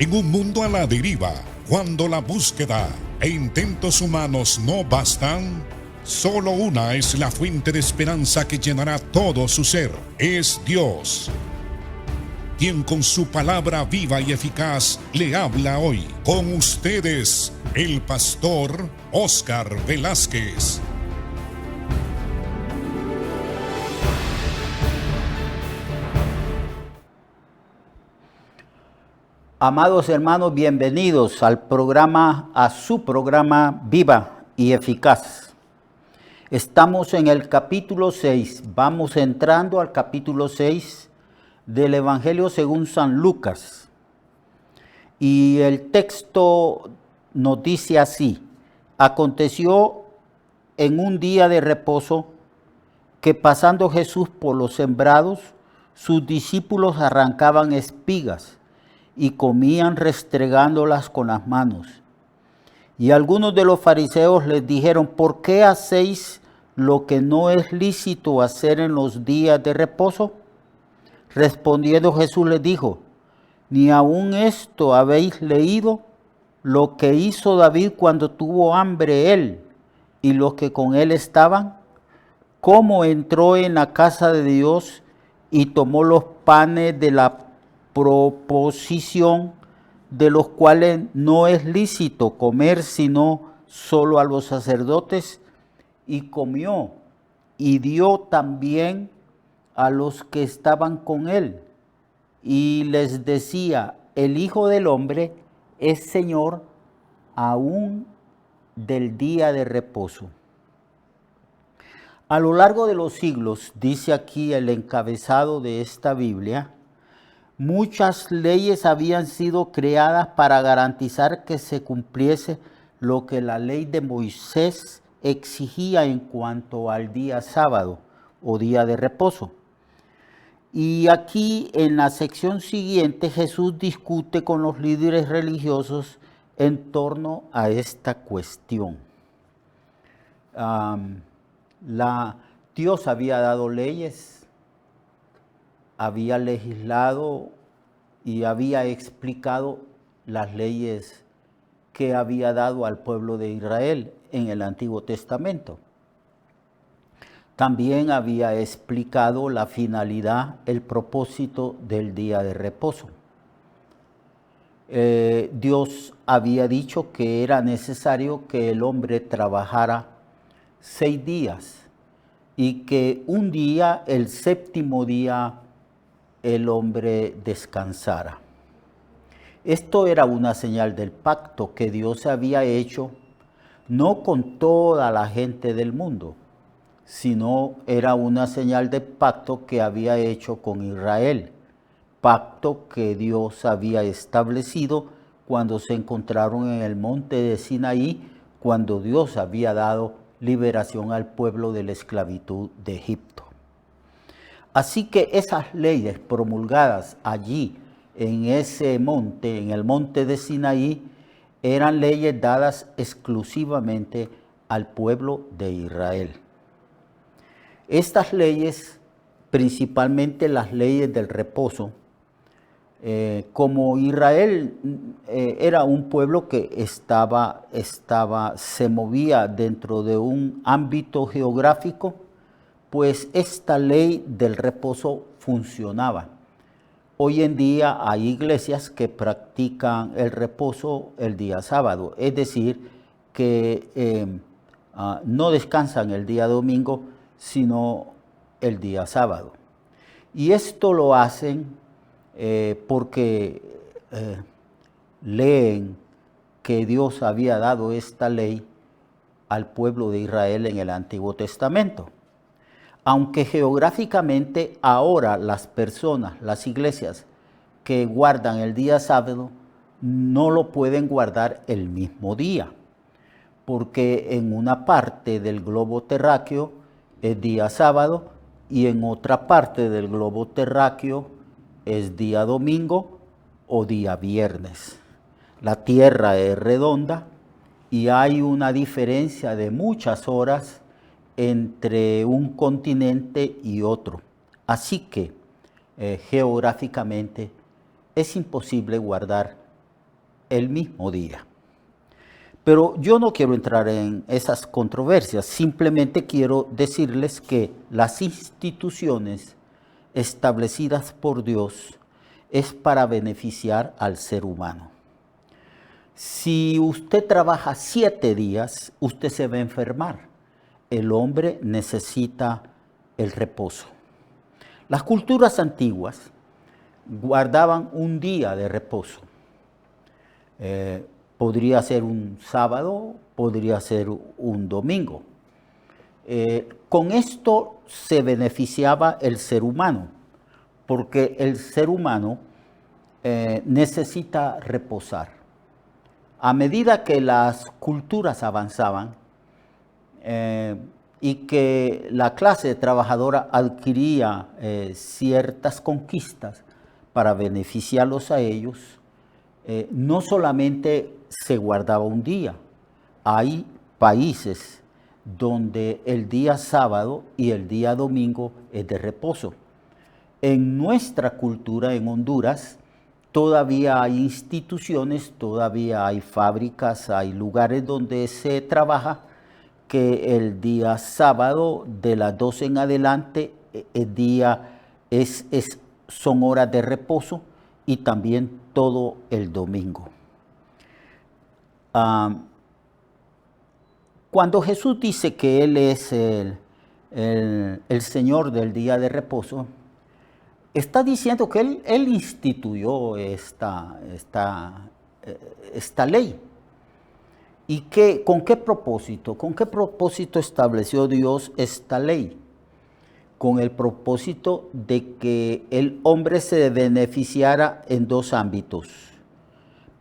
En un mundo a la deriva, cuando la búsqueda e intentos humanos no bastan, solo una es la fuente de esperanza que llenará todo su ser. Es Dios, quien con su palabra viva y eficaz le habla hoy. Con ustedes, el pastor Óscar Velázquez. Amados hermanos, bienvenidos a su programa Viva y Eficaz. Estamos en el capítulo 6, vamos entrando al capítulo 6 del Evangelio según San Lucas. Y el texto nos dice así: aconteció en un día de reposo que pasando Jesús por los sembrados, sus discípulos arrancaban espigas y comían restregándolas con las manos. Y algunos de los fariseos les dijeron: ¿por qué hacéis lo que no es lícito hacer en los días de reposo? Respondiendo Jesús les dijo: ¿ni aun esto habéis leído? Lo que hizo David cuando tuvo hambre él y los que con él estaban, cómo entró en la casa de Dios y tomó los panes de la proposición, de los cuales no es lícito comer sino solo a los sacerdotes, y comió y dio también a los que estaban con él, y les decía: el Hijo del Hombre es Señor aún del día de reposo. A lo largo de los siglos, dice aquí el encabezado de esta Biblia, muchas leyes habían sido creadas para garantizar que se cumpliese lo que la ley de Moisés exigía en cuanto al día sábado o día de reposo. Y aquí en la sección siguiente Jesús discute con los líderes religiosos en torno a esta cuestión. Dios había dado leyes, había legislado y había explicado las leyes que había dado al pueblo de Israel en el Antiguo Testamento. También había explicado la finalidad, el propósito del día de reposo. Dios había dicho que era necesario que el hombre trabajara 6 días y que un día, el séptimo día, el hombre descansara. Esto era una señal del pacto que Dios había hecho, no con toda la gente del mundo, sino era una señal del pacto que había hecho con Israel, pacto que Dios había establecido cuando se encontraron en el monte de Sinaí, cuando Dios había dado liberación al pueblo de la esclavitud de Egipto. Así que esas leyes promulgadas allí en ese monte, en el monte de Sinaí, eran leyes dadas exclusivamente al pueblo de Israel. Estas leyes, principalmente las leyes del reposo, como Israel era un pueblo que se movía dentro de un ámbito geográfico, pues esta ley del reposo funcionaba. Hoy en día hay iglesias que practican el reposo el día sábado, es decir, que no descansan el día domingo, sino el día sábado. Y esto lo hacen porque leen que Dios había dado esta ley al pueblo de Israel en el Antiguo Testamento. Aunque geográficamente ahora las personas, las iglesias que guardan el día sábado, no lo pueden guardar el mismo día, porque en una parte del globo terráqueo es día sábado y en otra parte del globo terráqueo es día domingo o día viernes. La tierra es redonda y hay una diferencia de muchas horas entre un continente y otro. Así que geográficamente es imposible guardar el mismo día. Pero yo no quiero entrar en esas controversias, simplemente quiero decirles que las instituciones establecidas por Dios es para beneficiar al ser humano. Si usted trabaja 7 días, usted se va a enfermar. El hombre necesita el reposo. Las culturas antiguas guardaban un día de reposo. Podría ser un sábado, podría ser un domingo. Con esto se beneficiaba el ser humano, porque el ser humano necesita reposar. A medida que las culturas avanzaban y que la clase trabajadora adquiría ciertas conquistas para beneficiarlos a ellos, no solamente se guardaba un día. Hay países donde el día sábado y el día domingo es de reposo. En nuestra cultura, en Honduras, todavía hay instituciones, todavía hay fábricas, hay lugares donde se trabaja que el día sábado de las 12 en adelante el día son horas de reposo y también todo el domingo. Cuando Jesús dice que Él es el Señor del día de reposo, está diciendo que Él instituyó esta ley. ¿Y con qué propósito? ¿Con qué propósito estableció Dios esta ley? Con el propósito de que el hombre se beneficiara en 2 ámbitos.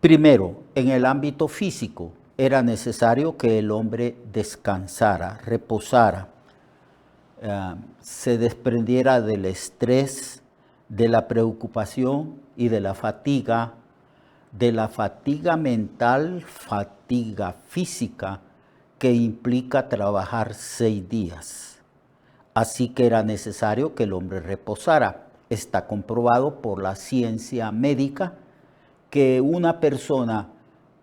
Primero, en el ámbito físico, era necesario que el hombre descansara, reposara, se desprendiera del estrés, de la preocupación y de la fatiga mental, fatiga física, que implica trabajar 6 días. Así que era necesario que el hombre reposara. Está comprobado por la ciencia médica que una persona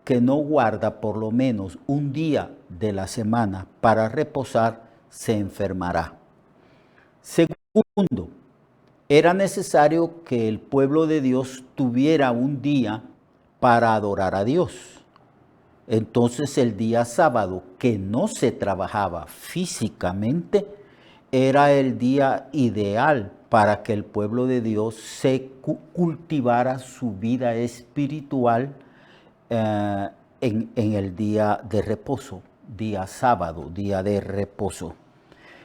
que no guarda por lo menos un día de la semana para reposar se enfermará. Segundo, era necesario que el pueblo de Dios tuviera un día para adorar a Dios. Entonces el día sábado, que no se trabajaba físicamente, era el día ideal para que el pueblo de Dios se cultivara su vida espiritual en el día de reposo, día sábado, día de reposo.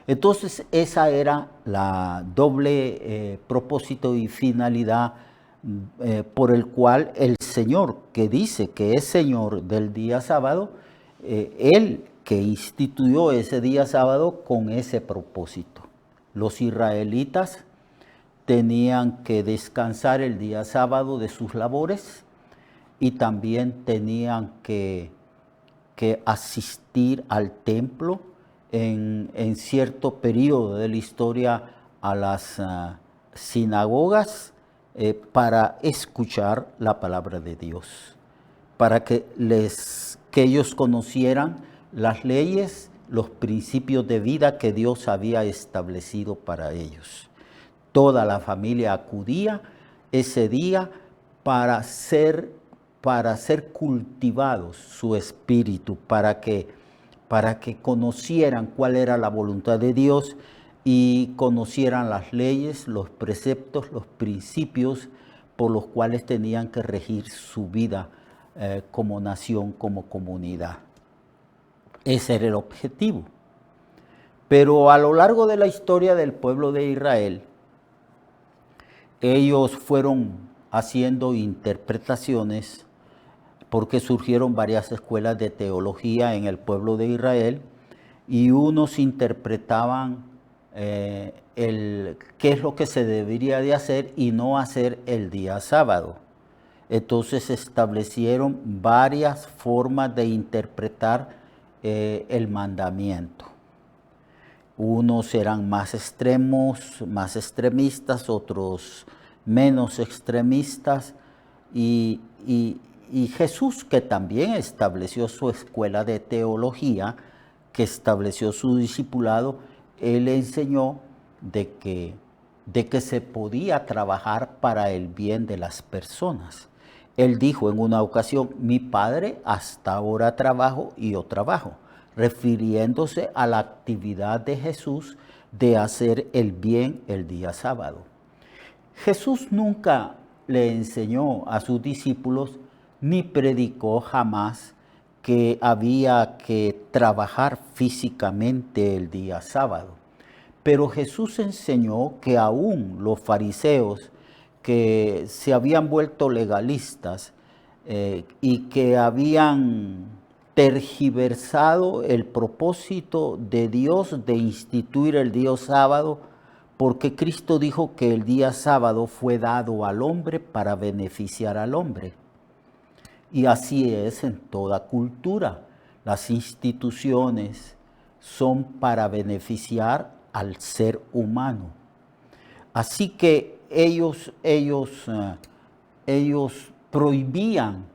Entonces esa era la doble propósito y finalidad por el cual el Señor, que dice que es Señor del día sábado, Él que instituyó ese día sábado con ese propósito. Los israelitas tenían que descansar el día sábado de sus labores y también tenían que asistir al templo en cierto periodo de la historia a las sinagogas para escuchar la palabra de Dios, para que ellos conocieran las leyes, los principios de vida que Dios había establecido para ellos. Toda la familia acudía ese día para ser cultivados su espíritu, para que conocieran cuál era la voluntad de Dios y conocieran las leyes, los preceptos, los principios por los cuales tenían que regir su vida como nación, como comunidad. Ese era el objetivo. Pero a lo largo de la historia del pueblo de Israel, ellos fueron haciendo interpretaciones porque surgieron varias escuelas de teología en el pueblo de Israel y unos interpretaban qué es lo que se debería de hacer y no hacer el día sábado. Entonces se establecieron varias formas de interpretar el mandamiento. Unos eran más extremos, más extremistas, otros menos extremistas y Y Jesús, que también estableció su escuela de teología, que estableció su discipulado, él enseñó de que se podía trabajar para el bien de las personas. Él dijo en una ocasión, mi padre hasta ahora trabajo y yo trabajo, refiriéndose a la actividad de Jesús de hacer el bien el día sábado. Jesús nunca le enseñó a sus discípulos ni predicó jamás que había que trabajar físicamente el día sábado. Pero Jesús enseñó que aún los fariseos que se habían vuelto legalistas y que habían tergiversado el propósito de Dios de instituir el día sábado, porque Cristo dijo que el día sábado fue dado al hombre para beneficiar al hombre. Y así es en toda cultura. Las instituciones son para beneficiar al ser humano. Así que ellos prohibían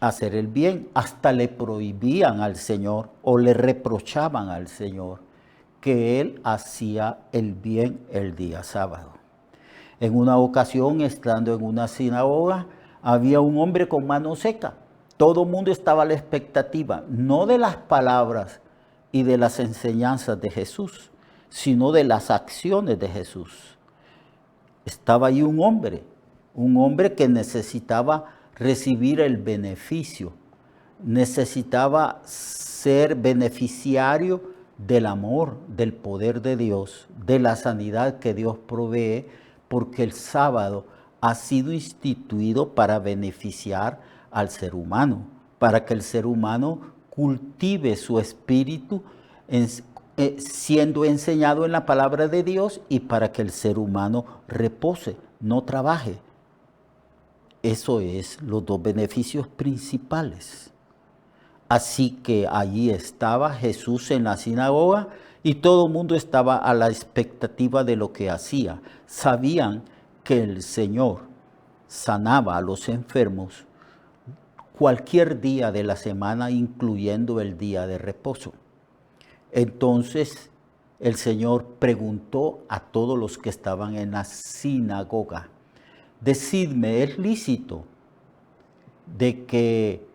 hacer el bien, hasta le prohibían al Señor o le reprochaban al Señor que Él hacía el bien el día sábado. En una ocasión, estando en una sinagoga, había un hombre con mano seca. Todo el mundo estaba a la expectativa, no de las palabras y de las enseñanzas de Jesús, sino de las acciones de Jesús. Estaba ahí un hombre que necesitaba recibir el beneficio, necesitaba ser beneficiario del amor, del poder de Dios, de la sanidad que Dios provee, porque el sábado ha sido instituido para beneficiar al ser humano, para que el ser humano cultive su espíritu siendo enseñado en la palabra de Dios y para que el ser humano repose, no trabaje. Eso es los dos beneficios principales. Así que allí estaba Jesús en la sinagoga y todo el mundo estaba a la expectativa de lo que hacía. Sabían que el Señor sanaba a los enfermos cualquier día de la semana, incluyendo el día de reposo. Entonces el Señor preguntó a todos los que estaban en la sinagoga, decidme, ¿es lícito de que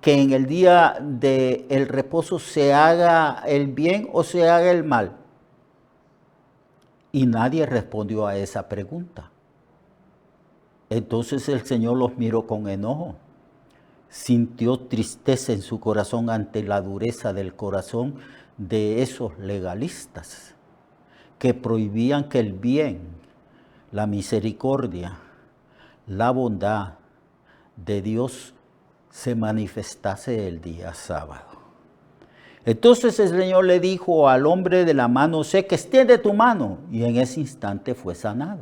en el día del reposo se haga el bien o se haga el mal? Y nadie respondió a esa pregunta. Entonces el Señor los miró con enojo. Sintió tristeza en su corazón ante la dureza del corazón de esos legalistas que prohibían que el bien, la misericordia, la bondad de Dios se manifestase el día sábado. Entonces el Señor le dijo al hombre de la mano seca, extiende tu mano, y en ese instante fue sanado.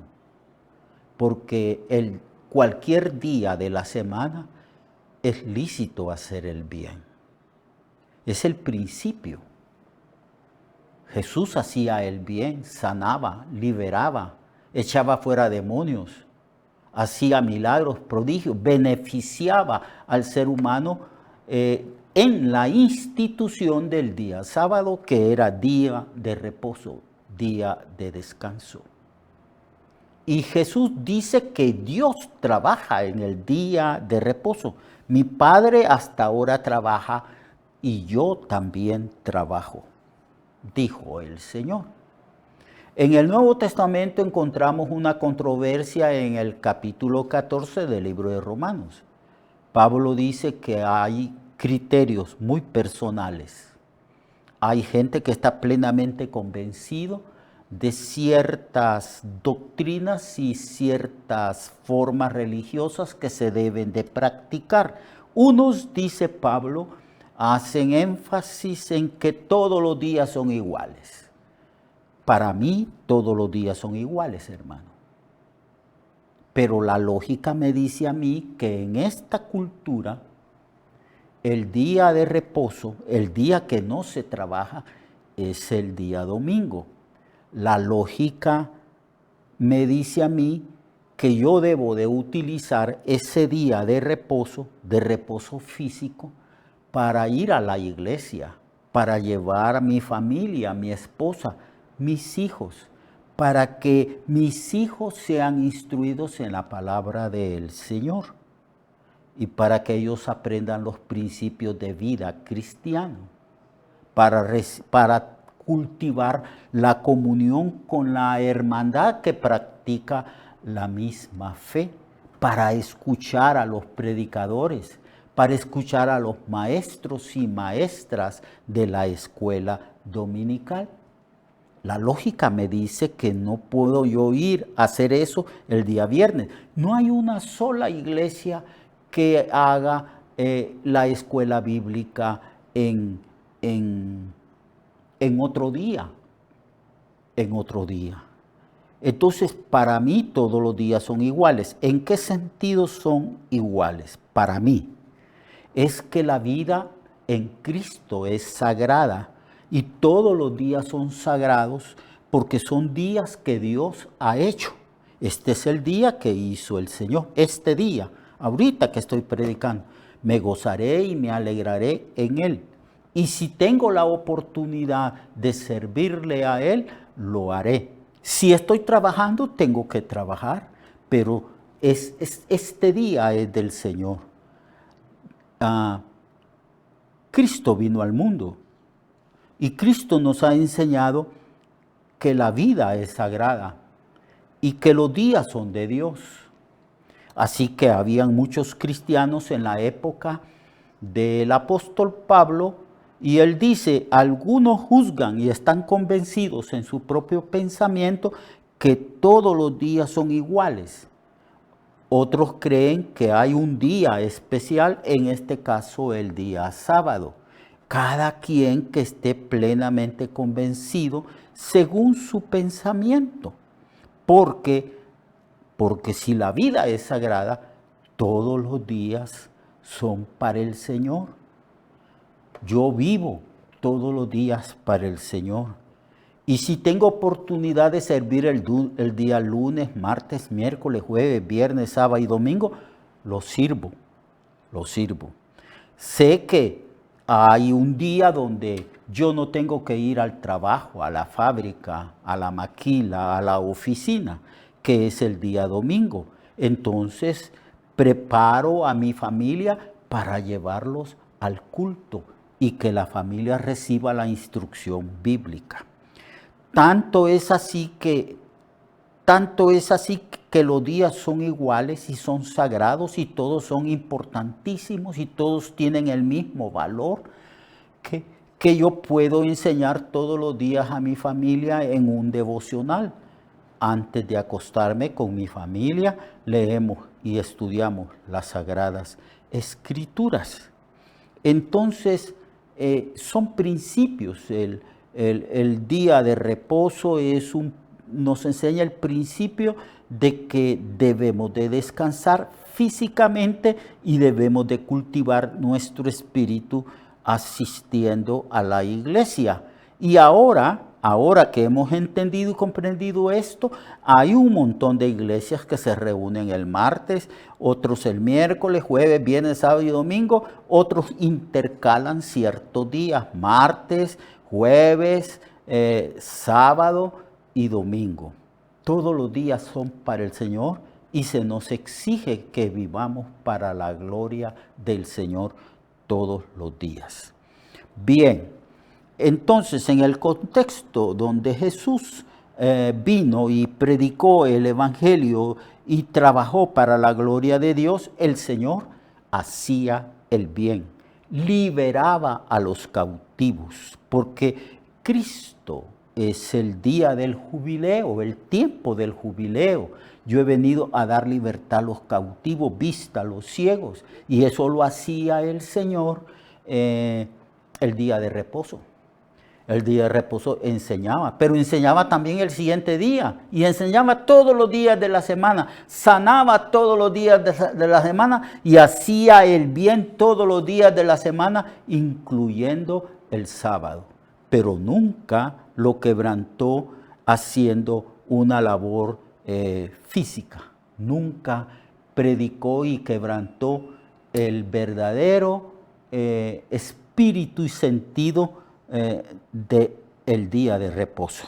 Porque cualquier día de la semana es lícito hacer el bien. Es el principio. Jesús hacía el bien, sanaba, liberaba, echaba fuera demonios, hacía milagros, prodigios, beneficiaba al ser humano en la institución del día sábado, que era día de reposo, día de descanso. Y Jesús dice que Dios trabaja en el día de reposo. Mi Padre hasta ahora trabaja y yo también trabajo, dijo el Señor. En el Nuevo Testamento encontramos una controversia en el capítulo 14 del libro de Romanos. Pablo dice que hay criterios muy personales. Hay gente que está plenamente convencido de ciertas doctrinas y ciertas formas religiosas que se deben de practicar. Unos, dice Pablo, hacen énfasis en que todos los días son iguales. Para mí, todos los días son iguales, hermano. Pero la lógica me dice a mí que en esta cultura, el día de reposo, el día que no se trabaja, es el día domingo. La lógica me dice a mí que yo debo de utilizar ese día de reposo físico, para ir a la iglesia, para llevar a mi familia, a mi esposa, mis hijos, para que mis hijos sean instruidos en la palabra del Señor y para que ellos aprendan los principios de vida cristiano, para cultivar la comunión con la hermandad que practica la misma fe, para escuchar a los predicadores, para escuchar a los maestros y maestras de la escuela dominical. La lógica me dice que no puedo yo ir a hacer eso el día viernes. No hay una sola iglesia que haga la escuela bíblica en otro día. Entonces, para mí todos los días son iguales. ¿En qué sentido son iguales? Para mí, es que la vida en Cristo es sagrada y todos los días son sagrados porque son días que Dios ha hecho. Este es el día que hizo el Señor. Este día, ahorita que estoy predicando, me gozaré y me alegraré en Él. Y si tengo la oportunidad de servirle a Él, lo haré. Si estoy trabajando, tengo que trabajar, pero este día es del Señor. Cristo vino al mundo y Cristo nos ha enseñado que la vida es sagrada y que los días son de Dios. Así que habían muchos cristianos en la época del apóstol Pablo y él dice, algunos juzgan y están convencidos en su propio pensamiento que todos los días son iguales. Otros creen que hay un día especial, en este caso el día sábado. Cada quien que esté plenamente convencido según su pensamiento. Porque si la vida es sagrada, todos los días son para el Señor. Yo vivo todos los días para el Señor. Y si tengo oportunidad de servir el día lunes, martes, miércoles, jueves, viernes, sábado y domingo, lo sirvo. Sé que hay un día donde yo no tengo que ir al trabajo, a la fábrica, a la maquila, a la oficina, que es el día domingo. Entonces, preparo a mi familia para llevarlos al culto y que la familia reciba la instrucción bíblica. Tanto es así que los días son iguales y son sagrados y todos son importantísimos y todos tienen el mismo valor que yo puedo enseñar todos los días a mi familia en un devocional. Antes de acostarme con mi familia, leemos y estudiamos las Sagradas Escrituras. Entonces, son principios. El día de reposo nos enseña el principio de que debemos de descansar físicamente y debemos de cultivar nuestro espíritu asistiendo a la iglesia. Y ahora que hemos entendido y comprendido esto, hay un montón de iglesias que se reúnen el martes, otros el miércoles, jueves, viernes, sábado y domingo, otros intercalan ciertos días, martes, jueves, sábado y domingo. Todos los días son para el Señor y se nos exige que vivamos para la gloria del Señor todos los días. Bien, entonces en el contexto donde Jesús vino y predicó el Evangelio y trabajó para la gloria de Dios, el Señor hacía el bien, liberaba a los cautivos, porque Cristo es el día del jubileo, el tiempo del jubileo. Yo he venido a dar libertad a los cautivos, vista a los ciegos, y eso lo hacía el Señor el día de reposo. El día de reposo enseñaba, pero enseñaba también el siguiente día y enseñaba todos los días de la semana, sanaba todos los días de la semana y hacía el bien todos los días de la semana, incluyendo el sábado. Pero nunca lo quebrantó haciendo una labor física. nunca predicó y quebrantó el verdadero espíritu y sentido del día de reposo.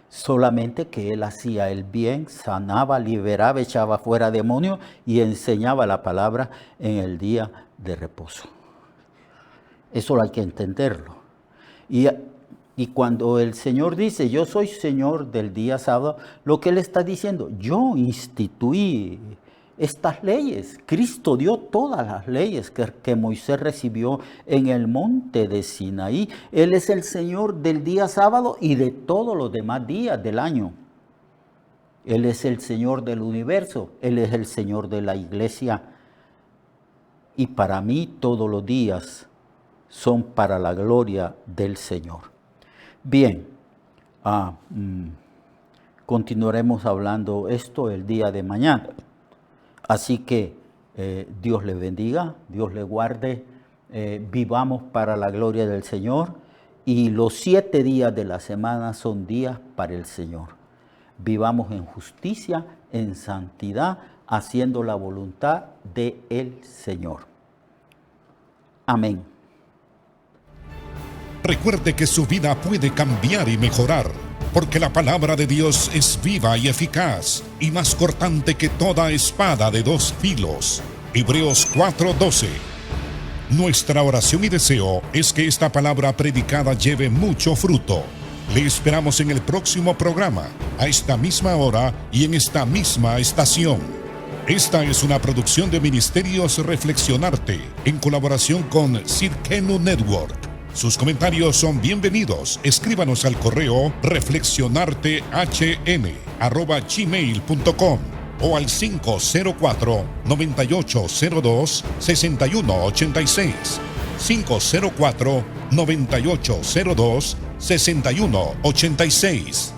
Solamente que él hacía el bien, sanaba, liberaba, echaba fuera demonios y enseñaba la palabra en el día de reposo. Eso hay que entenderlo. Y cuando el Señor dice, yo soy Señor del día sábado, lo que Él está diciendo, yo instituí estas leyes. Cristo dio todas las leyes que Moisés recibió en el monte de Sinaí. Él es el Señor del día sábado y de todos los demás días del año. Él es el Señor del universo. Él es el Señor de la iglesia. Y para mí todos los días son para la gloria del Señor. Bien, continuaremos hablando esto el día de mañana. Así que Dios le bendiga, Dios le guarde, vivamos para la gloria del Señor y los 7 días de la semana son días para el Señor. Vivamos en justicia, en santidad, haciendo la voluntad del Señor. Amén. Recuerde que su vida puede cambiar y mejorar, porque la palabra de Dios es viva y eficaz, y más cortante que toda espada de 2 filos. Hebreos 4:12. Nuestra oración y deseo es que esta palabra predicada lleve mucho fruto. Le esperamos en el próximo programa, a esta misma hora y en esta misma estación. Esta es una producción de Ministerios Reflexionarte, en colaboración con Cirkenu Network. Sus comentarios son bienvenidos. Escríbanos al correo reflexionartehn@gmail.com o al 504-9802-6186. 504-9802-6186.